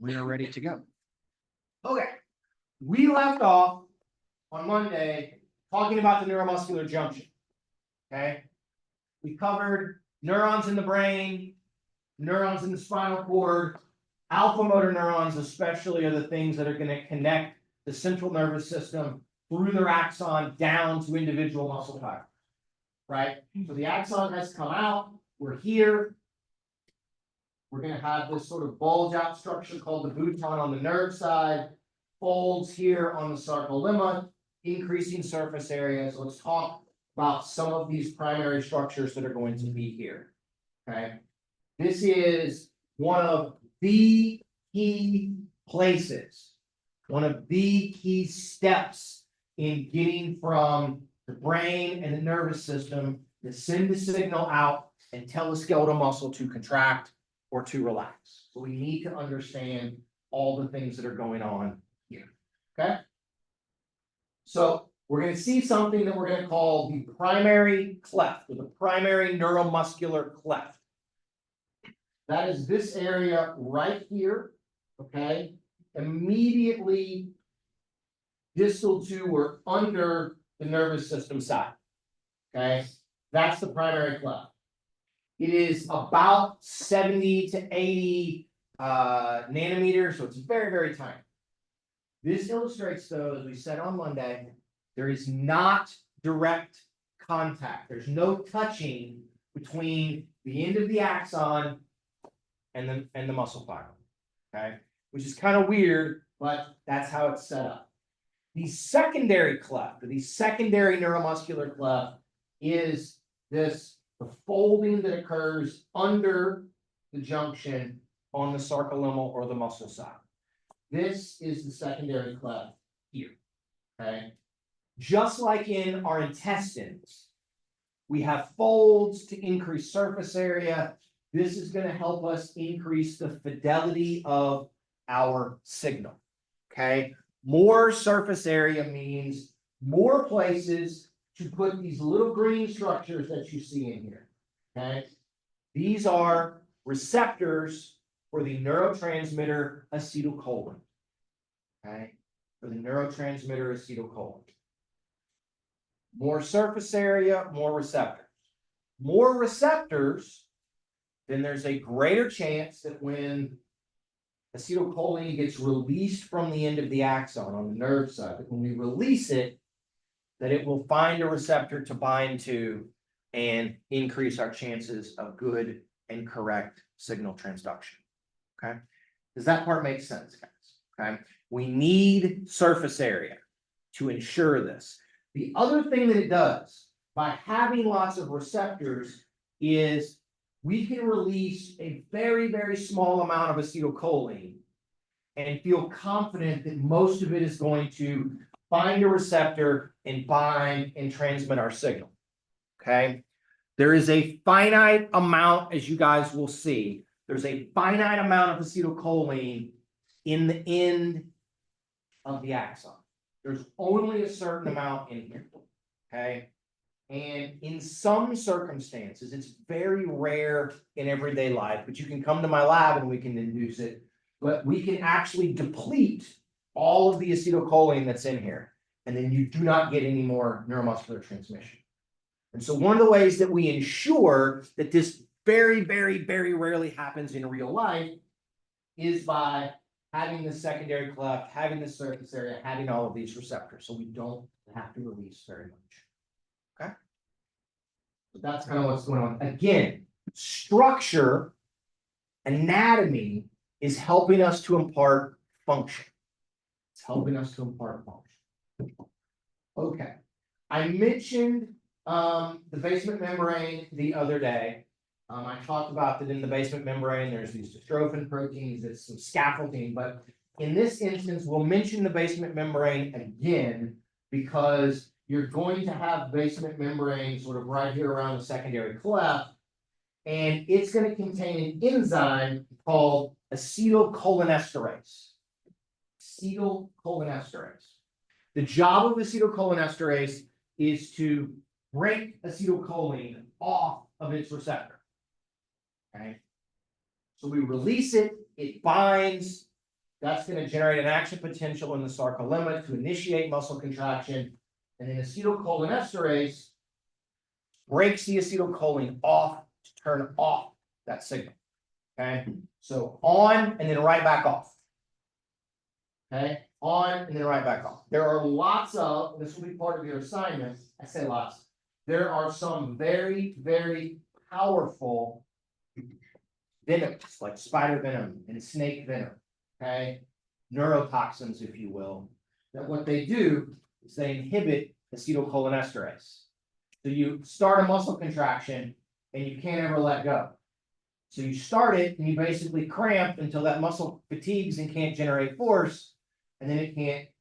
We are ready to go. Okay, we left off on Monday talking about the neuromuscular junction. Okay, we covered neurons in the brain, neurons in the spinal cord, alpha motor neurons, especially, are the things that are going to connect the central nervous system through their axon down to individual muscle fibers. Right, so the axon has come out. We're here. We're going to have this sort of bulge out structure called the Bouton on the nerve side, folds here on the sarcolemma, increasing surface area. So let's talk about some of these primary structures that are going to be here. Okay, this is one of the key places, one of the key steps in getting from the brain and the nervous system to send the signal out and tell the skeletal muscle to contract or to relax. So we need to understand all the things that are going on here. Okay. So we're going to see something that we're going to call the primary cleft, or the primary neuromuscular cleft. That is this area right here. Okay. Immediately distal to or under the nervous system side. Okay. That's the primary cleft. It is about 70 to 80 nanometers, so it's very, very tiny. This illustrates, though, as we said on Monday, there is not direct contact. There's no touching between the end of the axon and the muscle fiber. Okay, which is kind of weird, but that's how it's set up. The secondary cleft, or the secondary neuromuscular cleft, is this. The folding that occurs under the junction on the sarcolemmal or the muscle side. This is the secondary cleft here. Okay. Just like in our intestines, we have folds to increase surface area. This is going to help us increase the fidelity of our signal. Okay. More surface area means more places to put these little green structures that you see in here. Okay, these are receptors for the neurotransmitter acetylcholine. Okay, for the neurotransmitter acetylcholine. More surface area, more receptors. More receptors, then there's a greater chance that when acetylcholine gets released from the end of the axon on the nerve side, that when we release it, that it will find a receptor to bind to and increase our chances of good and correct signal transduction. Okay, does that part make sense, guys? Okay, we need surface area to ensure this. The other thing that it does by having lots of receptors is we can release a very, very small amount of acetylcholine and feel confident that most of it is going to find a receptor and bind and transmit our signal. Okay. There is a finite amount, as you guys will see, there's a finite amount of acetylcholine in the end of the axon. There's only a certain amount in here. Okay. And in some circumstances, it's very rare in everyday life, but you can come to my lab and we can induce it. But we can actually deplete all of the acetylcholine that's in here, and then you do not get any more neuromuscular transmission. And so one of the ways that we ensure that this very, very, very rarely happens in real life is by having the secondary cleft, having the surface area, having all of these receptors, so we don't have to release very much. Okay? So that's kind of what's going on. Again, structure, anatomy is helping us to impart function. It's helping us to impart function. Okay. I mentioned the basement membrane the other day. I talked about that in the basement membrane, there's these dystrophin proteins, it's some scaffolding, but in this instance, we'll mention the basement membrane again because you're going to have basement membrane sort of right here around the secondary cleft, and it's going to contain an enzyme called acetylcholinesterase. Acetylcholinesterase. The job of acetylcholinesterase is to break acetylcholine off of its receptor. Okay. So we release it, it binds, That's going to generate an action potential in the sarcolemma to initiate muscle contraction. And then acetylcholinesterase breaks the acetylcholine off to turn off that signal. Okay, so on and then right back off. Okay, on and then right back off. There are lots of, this will be part of your assignment. I say lots. There are some very, very powerful venoms, like spider venom and snake venom. Okay, neurotoxins, if you will, that what they do is they inhibit acetylcholinesterase. So you start a muscle contraction and you can't ever let go. So you start it and you basically cramp until that muscle fatigues and can't generate force, and then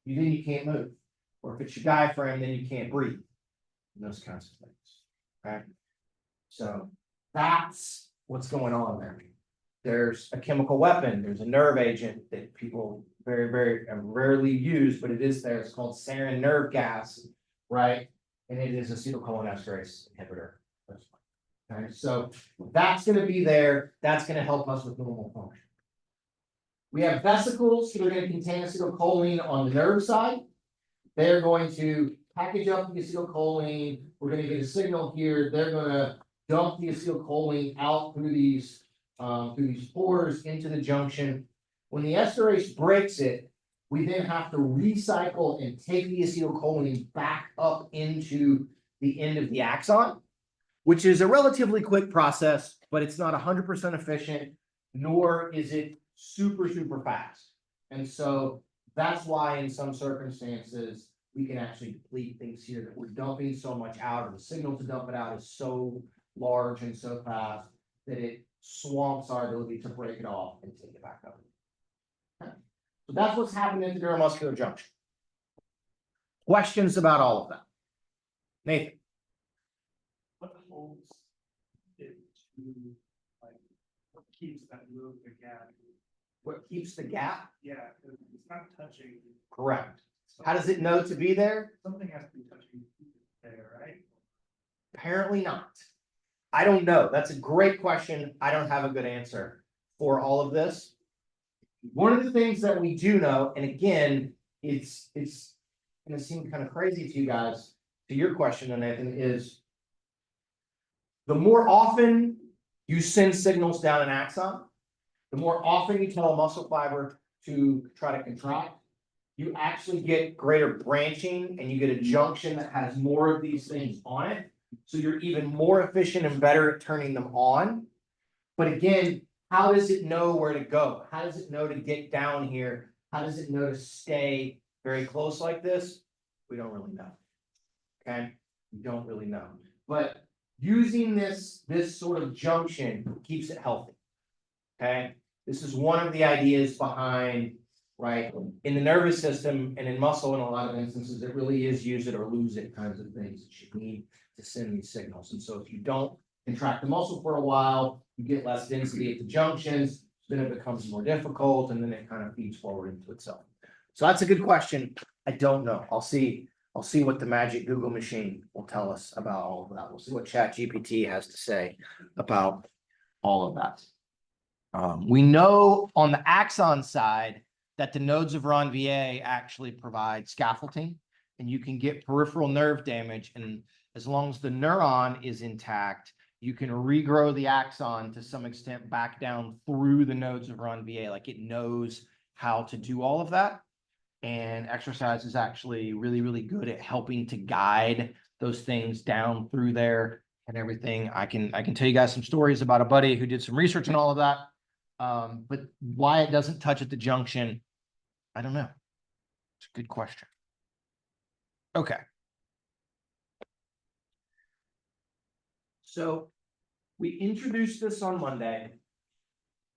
you can't move. Or if it's your diaphragm, then you can't breathe. And those kinds of things. Okay. So that's what's going on there. There's a chemical weapon, there's a nerve agent that people very, very rarely use, but it is there. It's called sarin nerve gas, right? And it is acetylcholinesterase inhibitor. Okay, so that's going to be there. That's going to help us with normal function. We have vesicles that are going to contain acetylcholine on the nerve side. They're going to package up the acetylcholine. We're going to get a signal here. They're going to dump the acetylcholine out through these pores into the junction. When the esterase breaks it, we then have to recycle and take the acetylcholine back up into the end of the axon, which is a relatively quick process, but it's not 100% efficient, nor is it super, super fast. And so that's why in some circumstances, we can actually deplete things here that we're dumping so much out, or the signal to dump it out is so large and so fast that it swamps our ability to break it off and take it back up. Okay. So that's what's happening in the neuromuscular junction. Questions about all of that? Nathan? What holds it to, like, what keeps that move the gap? What keeps the gap? Yeah, 'cause it's not touching. Correct. How does it know to be there? Something has to be touching there, right? Apparently not. I don't know. That's a great question. I don't have a good answer for all of this. One of the things that we do know, and again, it's gonna seem kind of crazy to you guys, to your question, Nathan, is the more often you send signals down an axon, the more often you tell a muscle fiber to try to contract, you actually get greater branching and you get a junction that has more of these things on it. So you're even more efficient and better at turning them on. But again, how does it know where to go? How does it know to get down here? How does it know to stay very close like this? We don't really know. Okay, we don't really know. But using this sort of junction keeps it healthy. Okay, this is one of the ideas behind, right, in the nervous system and in muscle in a lot of instances, it really is use it or lose it kinds of things that you need to send these signals. And so if you don't contract the muscle for a while, you get less density at the junctions, then it becomes more difficult, and then it kind of feeds forward into itself. So that's a good question. I don't know. I'll see what the magic Google machine will tell us about all of that. We'll see what ChatGPT has to say about all of that. We know on the axon side that the nodes of Ranvier actually provide scaffolding, and you can get peripheral nerve damage. And as long as the neuron is intact, you can regrow the axon to some extent back down through the nodes of Ranvier. Like, it knows how to do all of that. And exercise is actually really, really good at helping to guide those things down through there and everything. I can tell you guys some stories about a buddy who did some research on all of that. But why it doesn't touch at the junction, I don't know. It's a good question. Okay. So we introduced this on Monday.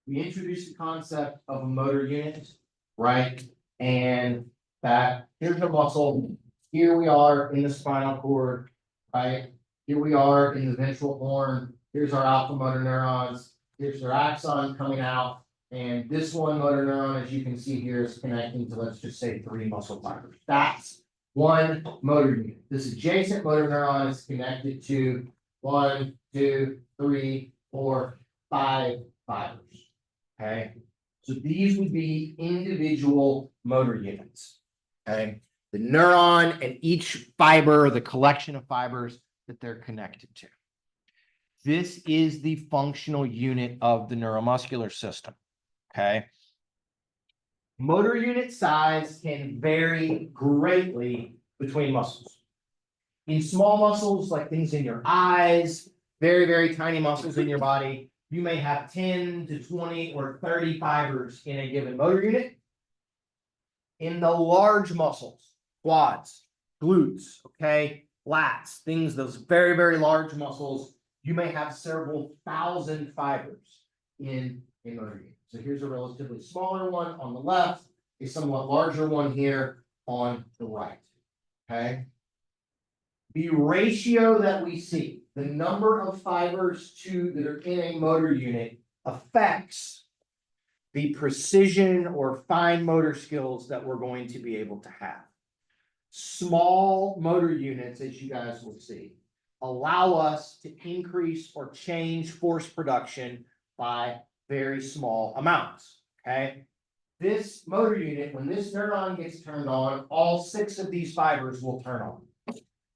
We introduced the concept of a motor unit, right? And that here's the muscle. Here we are in the spinal cord, right? Here we are in the ventral horn. Here's our alpha motor neurons. Here's their axon coming out. And this one motor neuron, as you can see here, is connecting to, let's just say, 3 muscle fibers. That's one motor unit. This adjacent motor neuron is connected to 1, 2, 3, 4, 5 fibers. Okay. So these would be individual motor units. Okay, the neuron and each fiber, the collection of fibers that they're connected to. This is the functional unit of the neuromuscular system. Okay. Motor unit size can vary greatly between muscles. In small muscles, like things in your eyes, very, very tiny muscles in your body, you may have 10 to 20 or 30 fibers in a given motor unit. In the large muscles, quads, glutes, okay, lats, things, those very, very large muscles, you may have several thousand fibers in a motor unit. So here's a relatively smaller one on the left, a somewhat larger one here on the right. Okay. The ratio that we see, the number of fibers that are in a motor unit affects the precision or fine motor skills that we're going to be able to have. Small motor units, as you guys will see, allow us to increase or change force production by very small amounts. Okay. This motor unit, when this neuron gets turned on, all 6 of these fibers will turn on.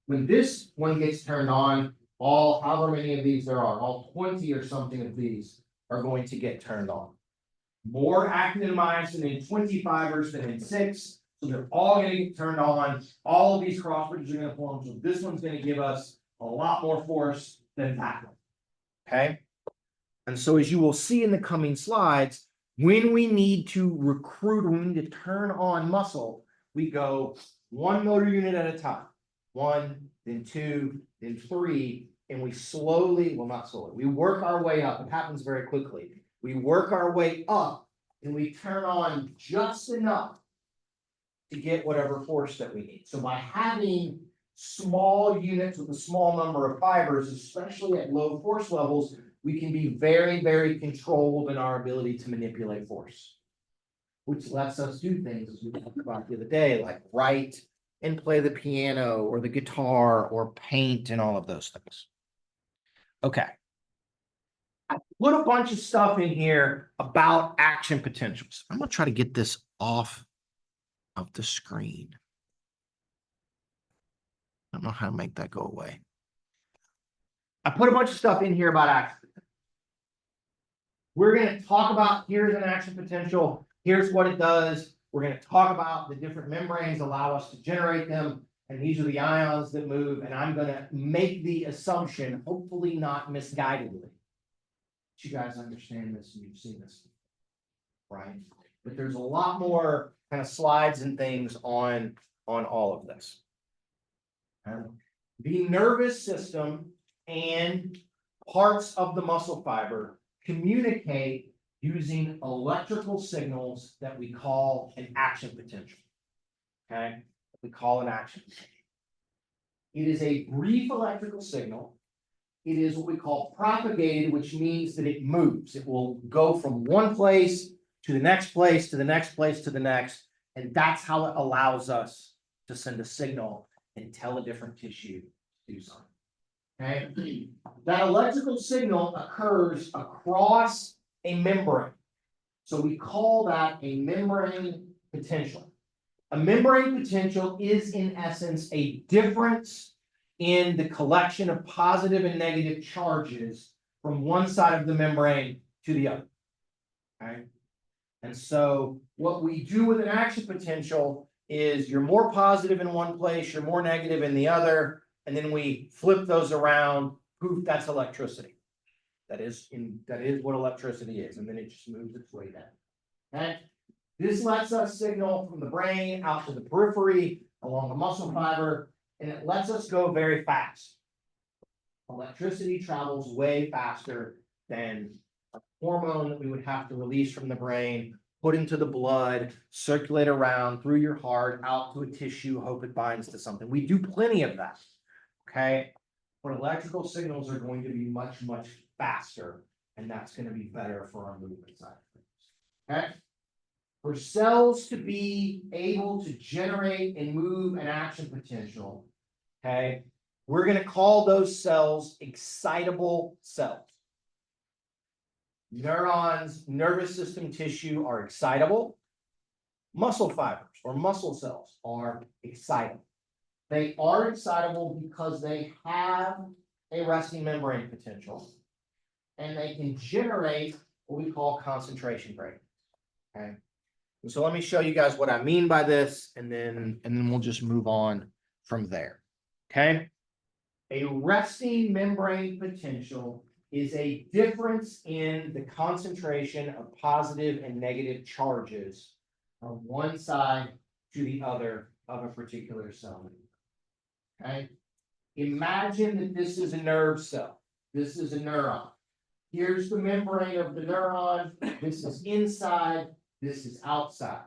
When this one gets turned on, all however many of these there are, all 20 or something of these are going to get turned on. More actin myosin in 20 fibers than in 6. So they're all going to get turned on. All of these cross bridges are going to form. So this one's going to give us a lot more force than that one. Okay. And so as you will see in the coming slides, when we need to recruit, when we need to turn on muscle, we go one motor unit at a time. 1, then 2, then 3, and we slowly, well, not slowly, we work our way up. It happens very quickly. We work our way up and we turn on just enough to get whatever force that we need. So by having small units with a small number of fibers, especially at low force levels, we can be very, very controlled in our ability to manipulate force, which lets us do things, as we talked about the other day, like write and play the piano or the guitar or paint and all of those things. Okay. I put a bunch of stuff in here about action potentials. I'm going to try to get this off of the screen. I don't know how to make that go away. I put a bunch of stuff in here about action potential. We're going to talk about, here's an action potential. Here's what it does. We're going to talk about the different membranes allow us to generate them. And these are the ions that move. And I'm going to make the assumption, hopefully not misguidedly, that you guys understand this and you've seen this, right? But there's a lot more kind of slides and things on all of this. The nervous system and parts of the muscle fiber communicate using electrical signals that we call an action potential. Okay, we call an action potential. It is a brief electrical signal. It is what we call propagated, which means that it moves. It will go from one place to the next place, to the next place, to the next. And that's how it allows us to send a signal and tell a different tissue to do something. Okay, that electrical signal occurs across a membrane. So we call that a membrane potential. A membrane potential is in essence a difference in the collection of positive and negative charges from one side of the membrane to the other. Okay. And so what we do with an action potential is you're more positive in one place, you're more negative in the other, and then we flip those around. Poof, that's electricity. That is what electricity is, and then it just moves its way down. Okay? This lets us signal from the brain out to the periphery along the muscle fiber, and it lets us go very fast. Electricity travels way faster than a hormone that we would have to release from the brain, put into the blood, circulate around through your heart, out to a tissue, hope it binds to something. We do plenty of that. Okay? But electrical signals are going to be much, much faster, and that's going to be better for our movement side of things. Okay? For cells to be able to generate and move an action potential, okay, we're going to call those cells excitable cells. neurons, nervous system tissue are excitable. Muscle fibers or muscle cells are excitable. They are excitable because they have a resting membrane potential. And they can generate what we call concentration gradients. Okay. And so let me show you guys what I mean by this, and then we'll just move on from there. Okay. A resting membrane potential is a difference in the concentration of positive and negative charges from one side to the other of a particular cell. Okay. Imagine that this is a nerve cell. This is a neuron. Here's the membrane of the neuron. This is inside. This is outside.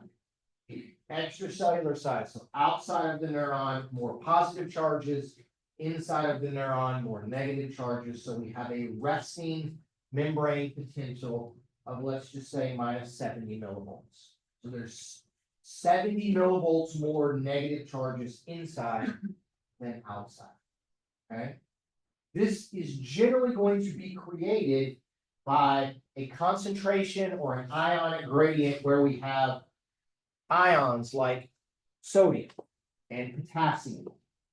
Extracellular side. So outside of the neuron, more positive charges. Inside of the neuron, more negative charges. So we have a resting membrane potential of, let's just say, minus 70 millivolts. So there's 70 millivolts more negative charges inside than outside. Okay. This is generally going to be created by a concentration or an ionic gradient where we have ions like sodium and potassium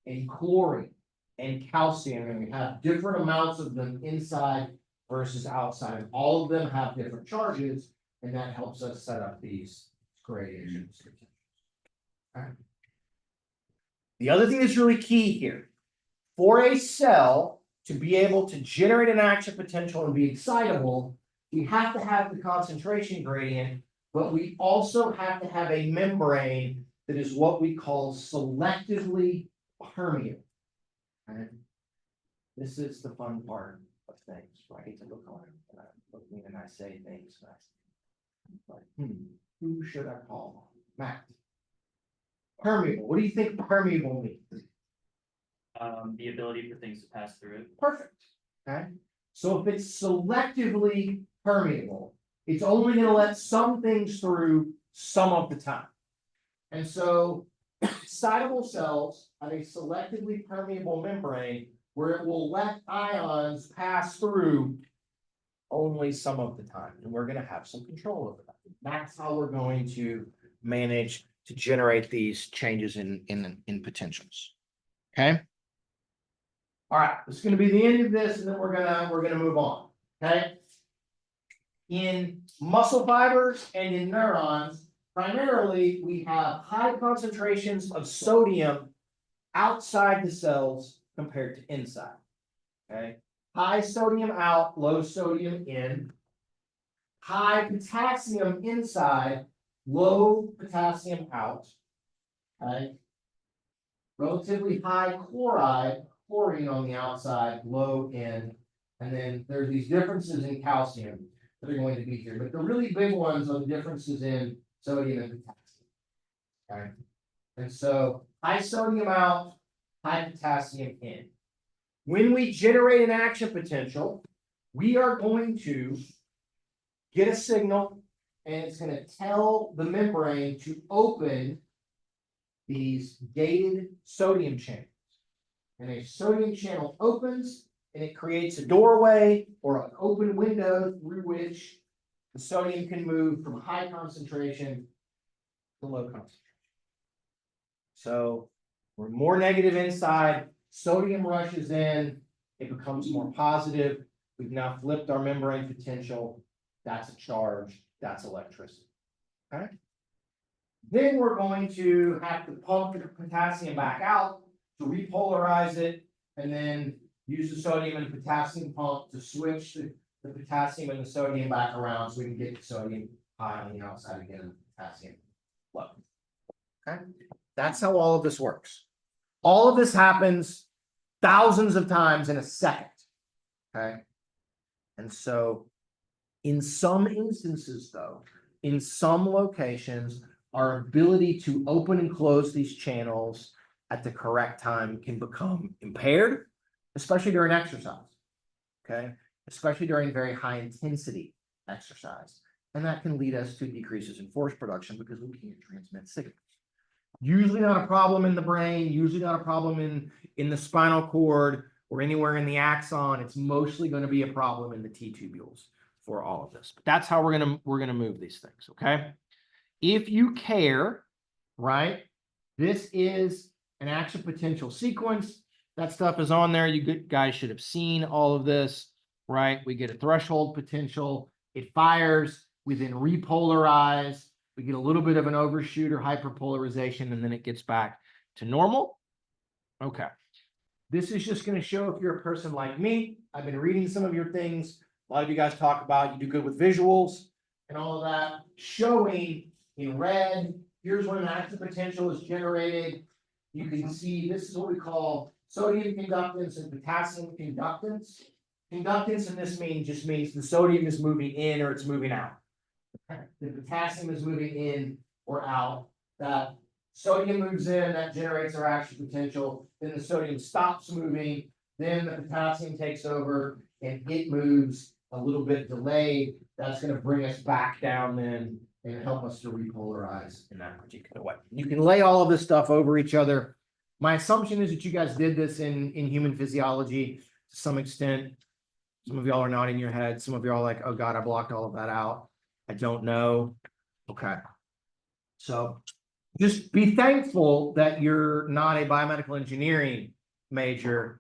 and chlorine and calcium, and we have different amounts of them inside versus outside. All of them have different charges, and that helps us set up these gradations. Okay. The other thing that's really key here, for a cell to be able to generate an action potential and be excitable, we have to have the concentration gradient, but we also have to have a membrane that is what we call selectively permeable. Okay. This is the fun part of things, right? To look on it, and I look and I say things, and I say, who should I call? Matt. Permeable. What do you think permeable means? The ability for things to pass through it. Perfect. Okay. So if it's selectively permeable, it's only going to let some things through some of the time. And so excitable cells have a selectively permeable membrane where it will let ions pass through only some of the time. And we're going to have some control over that. That's how we're going to manage to generate these changes in potentials. Okay. All right, this is going to be the end of this, and then we're gonna move on. Okay. In muscle fibers and in neurons, primarily we have high concentrations of sodium outside the cells compared to inside. Okay. High sodium out, low sodium in. High potassium inside, low potassium out. Okay. Relatively high chlorine on the outside, low in, and then there's these differences in calcium that are going to be here. But the really big ones are the differences in sodium and potassium. Okay. And so high sodium out, high potassium in. When we generate an action potential, we are going to get a signal, and it's going to tell the membrane to open these gated sodium channels. And a sodium channel opens, and it creates a doorway or an open window through which the sodium can move from high concentration to low concentration. So we're more negative inside, sodium rushes in, it becomes more positive. We've now flipped our membrane potential. That's a charge, that's electricity. Okay. Then we're going to have to pump the potassium back out to repolarize it, and then use the sodium and potassium pump to switch the potassium and the sodium back around so we can get the sodium high on the outside again and potassium low. Okay, that's how all of this works. All of this happens thousands of times in a second. Okay, and so in some instances, though, in some locations, our ability to open and close these channels at the correct time can become impaired, especially during exercise. Okay, especially during very high intensity exercise. And that can lead us to decreases in force production because we can't transmit signals. Usually not a problem in the brain, usually not a problem in the spinal cord or anywhere in the axon. It's mostly going to be a problem in the T tubules for all of this. But that's how we're gonna move these things, okay? If you care, right? This is an action potential sequence. That stuff is on there. You guys should have seen all of this, right? We get a threshold potential. It fires. We then repolarize. We get a little bit of an overshoot or hyperpolarization, and then it gets back to normal. Okay. This is just going to show if you're a person like me. I've been reading some of your things. A lot of you guys talk about you do good with visuals and all of that. Showing in red, here's when an action potential is generated. You can see this is what we call sodium conductance and potassium conductance. Conductance in this just means the sodium is moving in or it's moving out. The potassium is moving in or out. That sodium moves in, that generates our action potential. Then the sodium stops moving. Then the potassium takes over and it moves a little bit delayed. That's going to bring us back down then and help us to repolarize in that particular way. You can lay all of this stuff over each other. My assumption is that you guys did this in human physiology to some extent. Some of y'all are nodding your head. Some of y'all are like, oh God, I blocked all of that out. I don't know. Okay. So just be thankful that you're not a biomedical engineering major.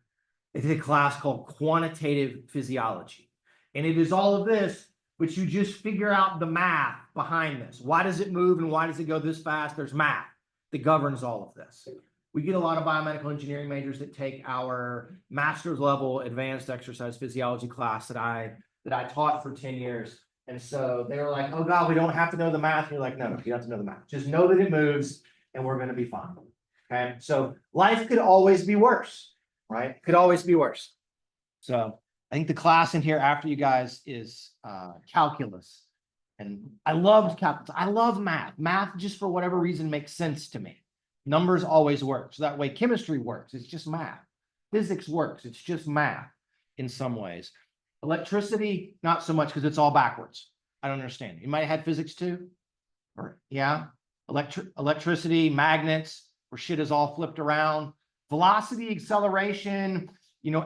It's a class called quantitative physiology. And it is all of this, but you just figure out the math behind this. Why does it move and why does it go this fast? There's math that governs all of this. We get a lot of biomedical engineering majors that take our master's level advanced exercise physiology class that I taught for 10 years. And so they were like, oh God, we don't have to know the math. And you're like, no, you don't have to know the math. Just know that it moves and we're going to be fine. Okay. So life could always be worse, right? Could always be worse. So I think the class in here after you guys is calculus. And I loved calculus. I love math. Math just for whatever reason makes sense to me. Numbers always work. So that way chemistry works. It's just math. Physics works. It's just math in some ways. Electricity, not so much because it's all backwards. I don't understand. You might have had physics too. Or yeah. Electricity, magnets, where shit is all flipped around. Velocity, acceleration,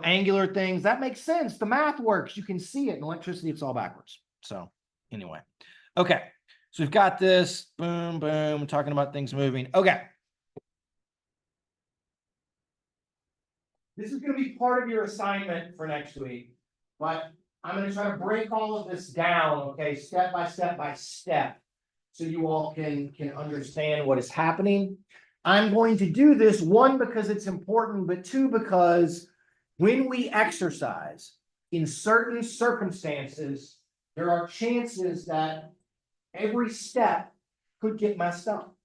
angular things. That makes sense. The math works. You can see it. In electricity, it's all backwards. So anyway. Okay. So we've got this. Boom, boom. We're talking about things moving. Okay. This is going to be part of your assignment for next week, but I'm going to try to break all of this down, okay, step by step, so you all can understand what is happening. I'm going to do this, one, because it's important, but two, because when we exercise in certain circumstances, there are chances that every step could get messed up.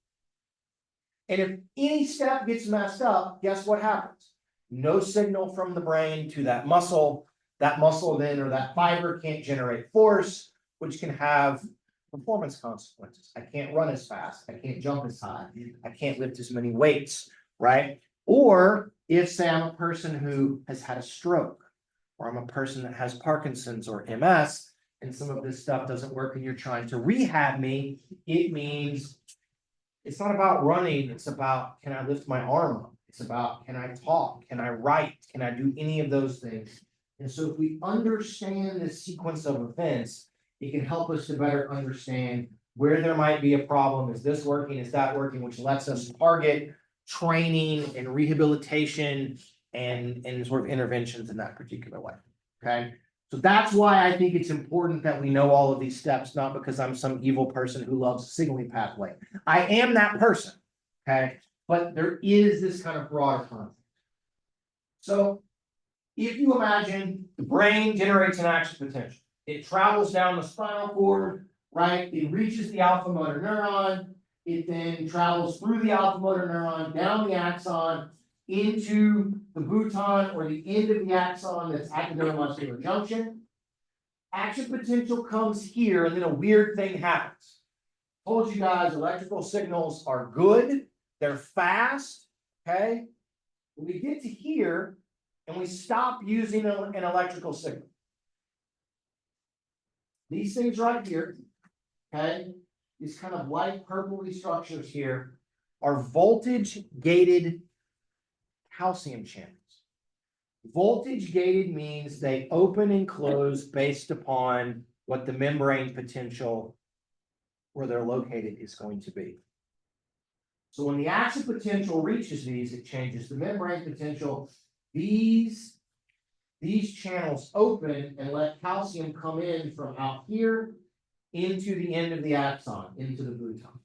And if any step gets messed up, guess what happens? No signal from the brain to that muscle. That muscle then, or that fiber, can't generate force, which can have performance consequences. I can't run as fast. I can't jump as high. I can't lift as many weights, right? Or if, say, I'm a person who has had a stroke, or I'm a person that has Parkinson's or MS, and some of this stuff doesn't work and you're trying to rehab me, it means it's not about running. It's about, can I lift my arm up? It's about, can I talk? Can I write? Can I do any of those things? And so if we understand the sequence of events, it can help us to better understand where there might be a problem. Is this working? Is that working? Which lets us target training and rehabilitation and sort of interventions in that particular way. Okay. So that's why I think it's important that we know all of these steps, not because I'm some evil person who loves a signaling pathway. I am that person. Okay. But there is this kind of broader concept. So if you imagine the brain generates an action potential, it travels down the spinal cord, right? It reaches the alpha motor neuron. It then travels through the alpha motor neuron, down the axon, into the bouton or the end of the axon that's at the neuromuscular junction. Action potential comes here, and then a weird thing happens. Told you guys, electrical signals are good. They're fast, okay? When we get to here and we stop using an electrical signal. These things right here, okay? These kind of light purpley structures here are voltage-gated calcium channels. Voltage-gated means they open and close based upon what the membrane potential where they're located is going to be. So when the action potential reaches these, it changes the membrane potential. These channels open and let calcium come in from out here into the end of the axon, into the gluton.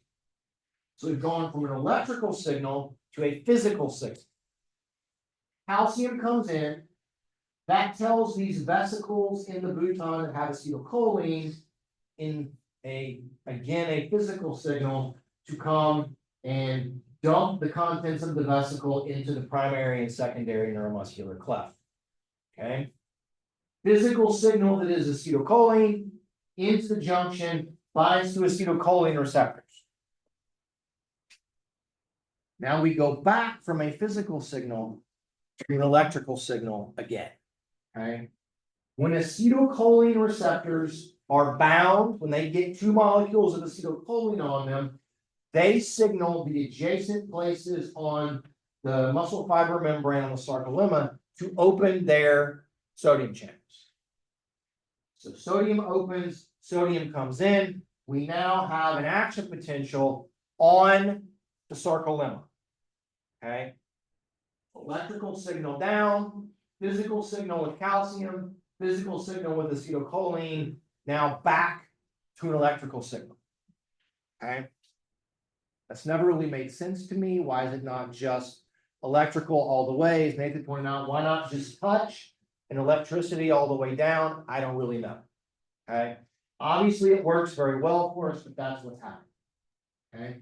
So we've gone from an electrical signal to a physical signal. Calcium comes in, that tells these vesicles in the gluton that have acetylcholine in a physical signal to come and dump the contents of the vesicle into the primary and secondary neuromuscular cleft. Okay? Physical signal that is acetylcholine into the junction, binds to acetylcholine receptors. Now we go back from a physical signal to an electrical signal again. Okay? When acetylcholine receptors are bound, when they get 2 molecules of acetylcholine on them, they signal the adjacent places on the muscle fiber membrane on the sarcolemma to open their sodium channels. So sodium opens, sodium comes in. We now have an action potential on the sarcolemma. Okay? Electrical signal down, physical signal with calcium, physical signal with acetylcholine, now back to an electrical signal. Okay? That's never really made sense to me. Why is it not just electrical all the way? As Nathan pointed out, why not just touch and electricity all the way down? I don't really know. Okay? Obviously, it works very well for us, but that's what's happening. Okay?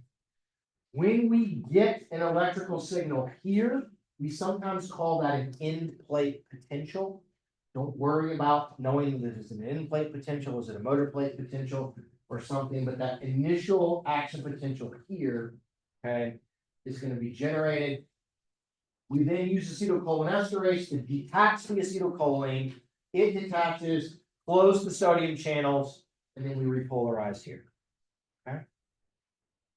When we get an electrical signal here, we sometimes call that an end plate potential. Don't worry about knowing that it's an end plate potential, is it a motor plate potential or something, but that initial action potential here, okay, is going to be generated. We then use acetylcholinesterase to detach the acetylcholine. It detaches, close the sodium channels, and then we repolarize here. Okay.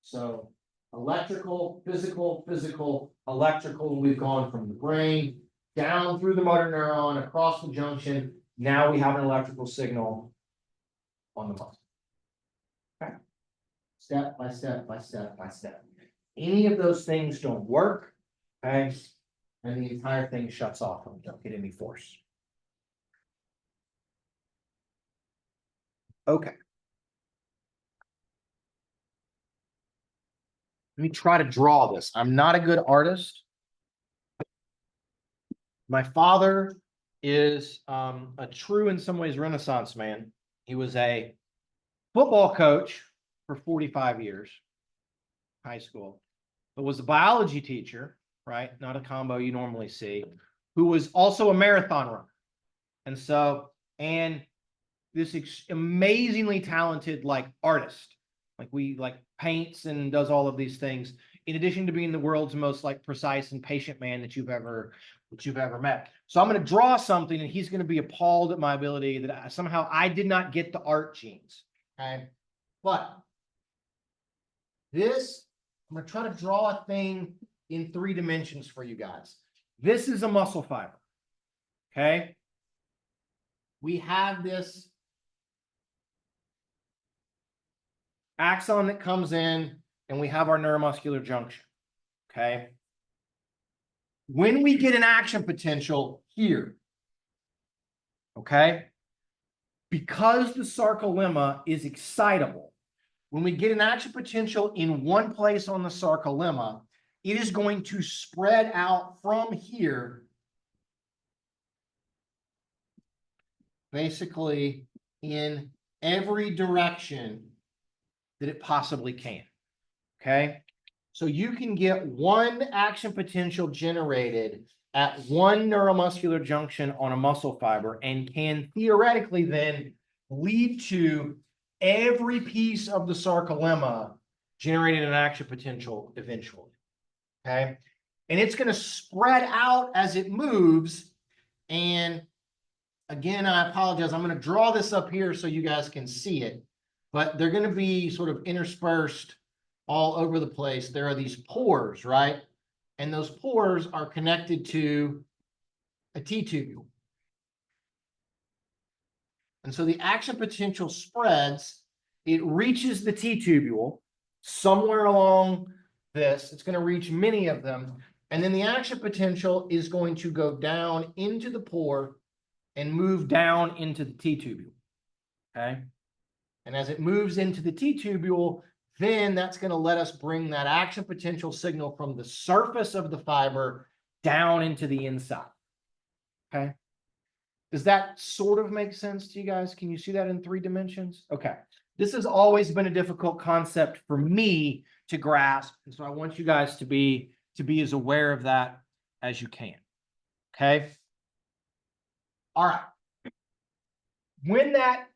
So electrical, physical, physical, electrical. We've gone from the brain down through the motor neuron, across the junction. Now we have an electrical signal on the muscle. Okay. Step by step by step by step. Any of those things don't work, okay, and the entire thing shuts off and we don't get any force. Okay. Let me try to draw this. I'm not a good artist. My father is a true, in some ways, Renaissance man. He was a football coach for 45 years, high school, but was a biology teacher, right? Not a combo you normally see, who was also a marathon runner. And so, and this amazingly talented artist, paints and does all of these things, in addition to being the world's most precise and patient man that you've ever met. So I'm going to draw something and he's going to be appalled at my ability that somehow I did not get the art genes. Okay. But this, I'm going to try to draw a thing in 3 dimensions for you guys. This is a muscle fiber. Okay. We have this axon that comes in and we have our neuromuscular junction. Okay. When we get an action potential here, okay, because the sarcolemma is excitable, when we get an action potential in one place on the sarcolemma, it is going to spread out from here, basically in every direction that it possibly can. Okay. So you can get one action potential generated at one neuromuscular junction on a muscle fiber and can theoretically then lead to every piece of the sarcolemma generating an action potential eventually. Okay. And it's going to spread out as it moves. And again, I apologize. I'm going to draw this up here so you guys can see it, but they're going to be sort of interspersed all over the place. There are these pores, right? And those pores are connected to a T-tubule. And so the action potential spreads, it reaches the T-tubule somewhere along this. It's going to reach many of them. And then the action potential is going to go down into the pore and move down into the T-tubule. Okay. And as it moves into the T-tubule, then that's going to let us bring that action potential signal from the surface of the fiber down into the inside. Okay. Does that sort of make sense to you guys? Can you see that in 3 dimensions? Okay. This has always been a difficult concept for me to grasp. And so I want you guys to be as aware of that as you can. Okay. All right. When that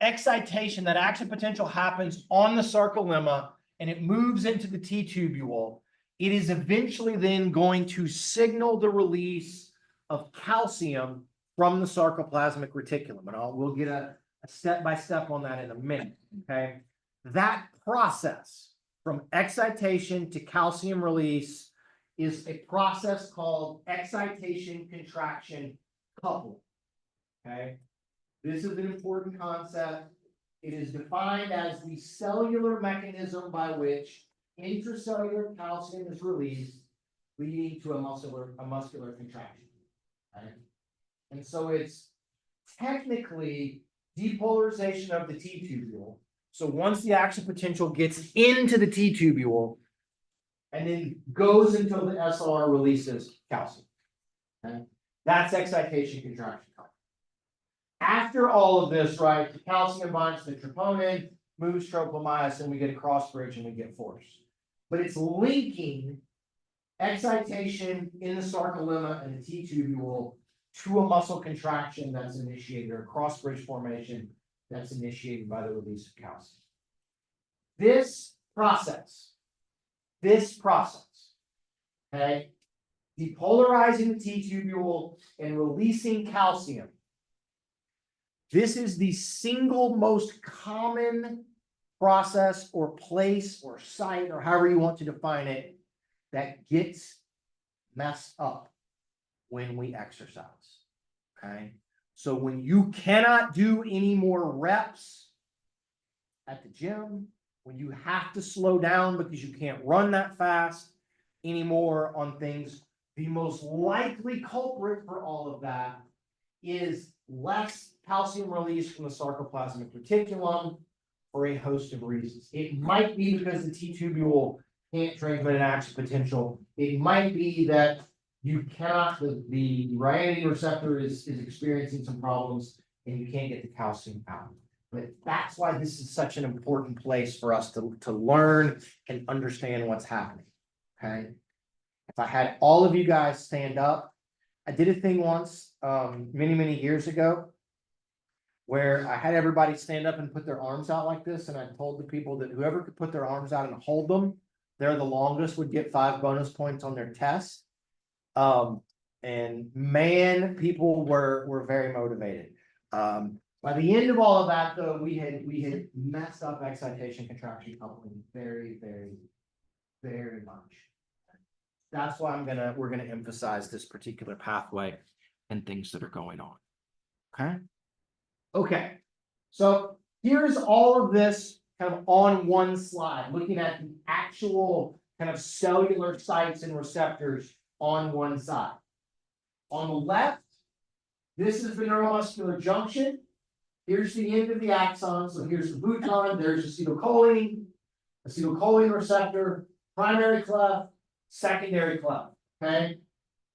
excitation, that action potential happens on the sarcolemma and it moves into the T-tubule, it is eventually then going to signal the release of calcium from the sarcoplasmic reticulum. And we'll get a step-by-step on that in a minute, okay? That process from excitation to calcium release is a process called excitation-contraction coupling, okay? This is an important concept. It is defined as the cellular mechanism by which intracellular calcium is released, leading to a muscular contraction. Right? And so it's technically depolarization of the T-tubule. So once the action potential gets into the T-tubule and then goes until the SLR releases calcium. Okay? That's excitation contraction. After all of this, right, the calcium binds to the troponin, moves tropomyosin, we get a cross bridge and we get force. But it's linking excitation in the sarcolemma and the T-tubule to a muscle contraction that's initiated, or a cross bridge formation that's initiated by the release of calcium. This process, okay, depolarizing the T-tubule and releasing calcium. This is the single most common process or place or site, or however you want to define it, that gets messed up when we exercise. Okay. So when you cannot do any more reps at the gym, when you have to slow down because you can't run that fast anymore on things, the most likely culprit for all of that is less calcium release from the sarcoplasmic reticulum for a host of reasons. It might be because the T-tubule can't transmit an action potential. It might be that you cannot, the ryanodine receptor is experiencing some problems and you can't get the calcium out. But that's why this is such an important place for us to learn and understand what's happening. Okay. If I had all of you guys stand up, I did a thing once, many years ago, where I had everybody stand up and put their arms out like this, and I told the people that whoever could put their arms out and hold them, they're the longest, would get 5 bonus points on their test. And man, people were very motivated. By the end of all of that, though, we had messed up excitation contraction coupling very much. That's why we're gonna emphasize this particular pathway and things that are going on. Okay. So here's all of this kind of on one slide, looking at the actual kind of cellular sites and receptors on one side. On the left, this is the neuromuscular junction. Here's the end of the axon. So here's the bouton, there's acetylcholine receptor, primary cleft, secondary cleft. Okay.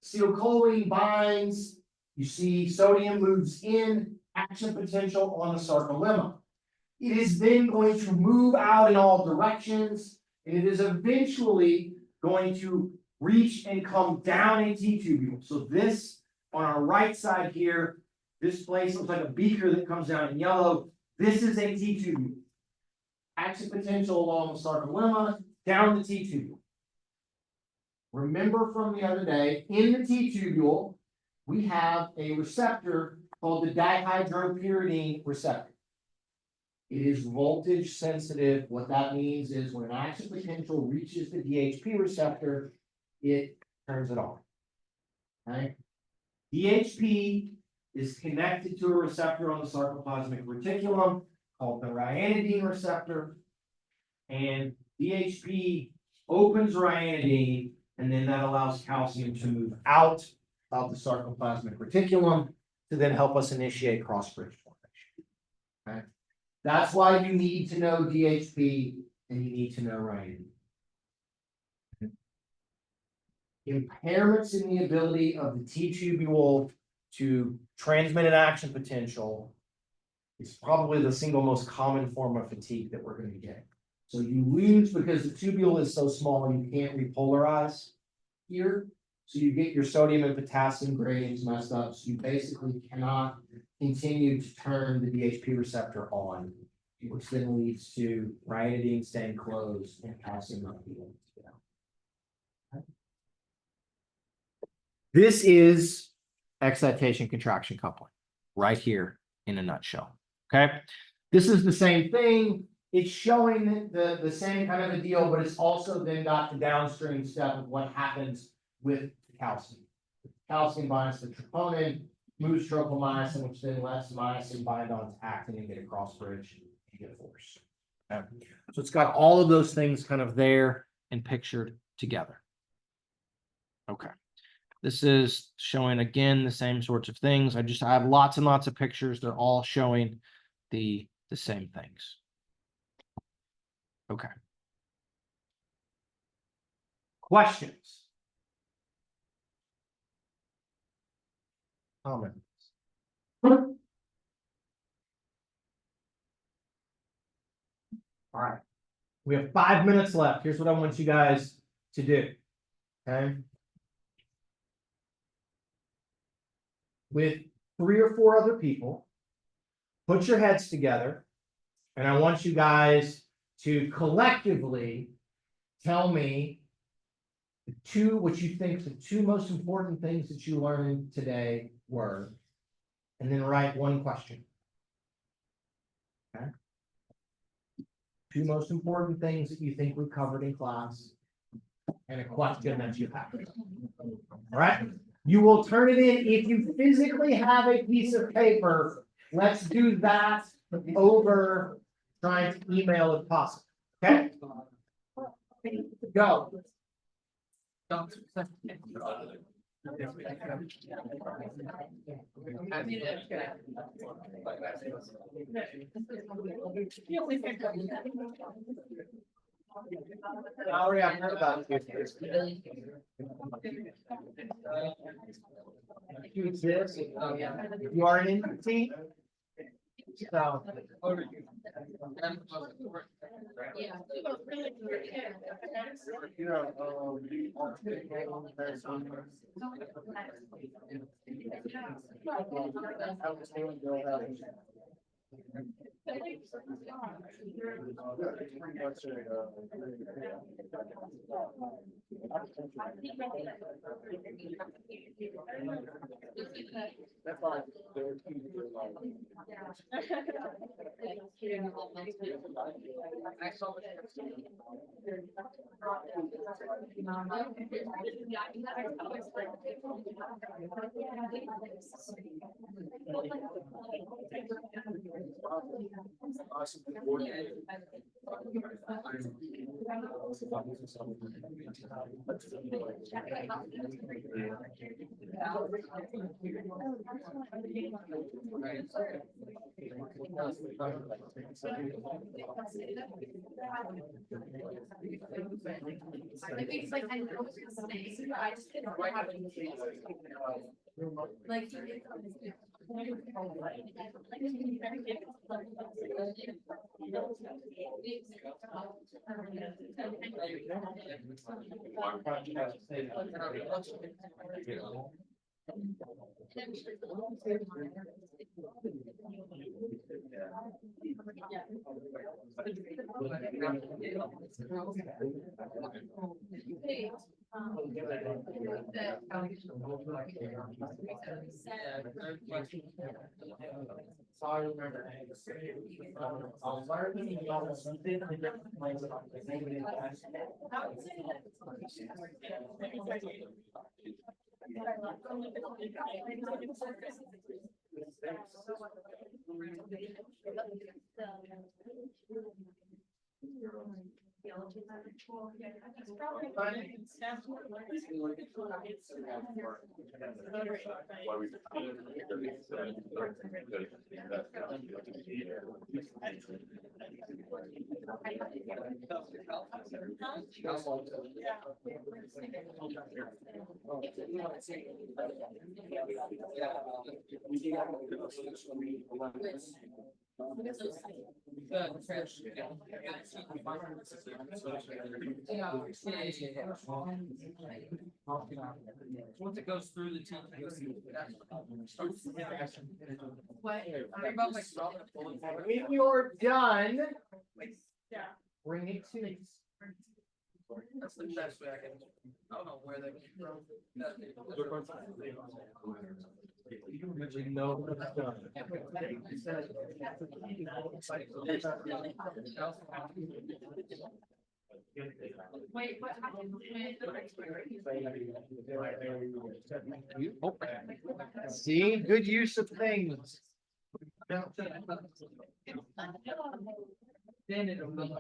Acetylcholine binds, you see sodium moves in, action potential on the sarcolemma. It is then going to move out in all directions, and it is eventually going to reach and come down a T-tubule. So this, on our right side here, this place looks like a beaker that comes down in yellow. This is a T-tubule. Action potential along the sarcolemma, down the T-tubule. Remember from the other day, in the T-tubule, we have a receptor called the dihydropyridine receptor. It is voltage sensitive. What that means is when an action potential reaches the DHP receptor, it turns it on. Okay? DHP is connected to a receptor on the sarcoplasmic reticulum called the ryanodine receptor. And DHP opens ryanodine, and then that allows calcium to move out of the sarcoplasmic reticulum to then help us initiate cross-bridge formation. Okay, that's why you need to know DHP and you need to know ryanodine. Impairments in the ability of the T-tubule to transmit an action potential is probably the single most common form of fatigue that we're going to get. So you lose because the tubule is so small, you can't repolarize here. So you get your sodium and potassium gradients messed up. So you basically cannot continue to turn the DHP receptor on, which then leads to ryanodine staying closed and calcium not being able to get out. This is excitation contraction coupling right here in a nutshell. Okay, this is the same thing. It's showing the same kind of a deal, but it's also then got the downstream step of what happens with the calcium. Calcium binds to troponin, moves tropomyosin, which then lets myosin bind on to actin and get a cross bridge and get force. Okay. So it's got all of those things kind of there and pictured together. Okay. This is showing again the same sorts of things. I have lots and lots of pictures. They're all showing the same things. Okay. Questions? Comments? All right. We have 5 minutes left. Here's what I want you guys to do. Okay. With 3 or 4 other people, put your heads together, and I want you guys to collectively tell me what you think the 2 most important things that you learned today were, and then write 1 question. Okay. 2 most important things that you think we covered in class, and a question that you have. All right. You will turn it in if you physically have a piece of paper. Let's do that over trying to email if possible. Okay? Go. Valerie, I've heard about you. You exist. You are an entity. So. Once it goes through the teeth, it goes through. If you're done, bring it to. That's the best way I can, I don't know where they came from. Wait, what happened? See, good use of things. Then it'll be.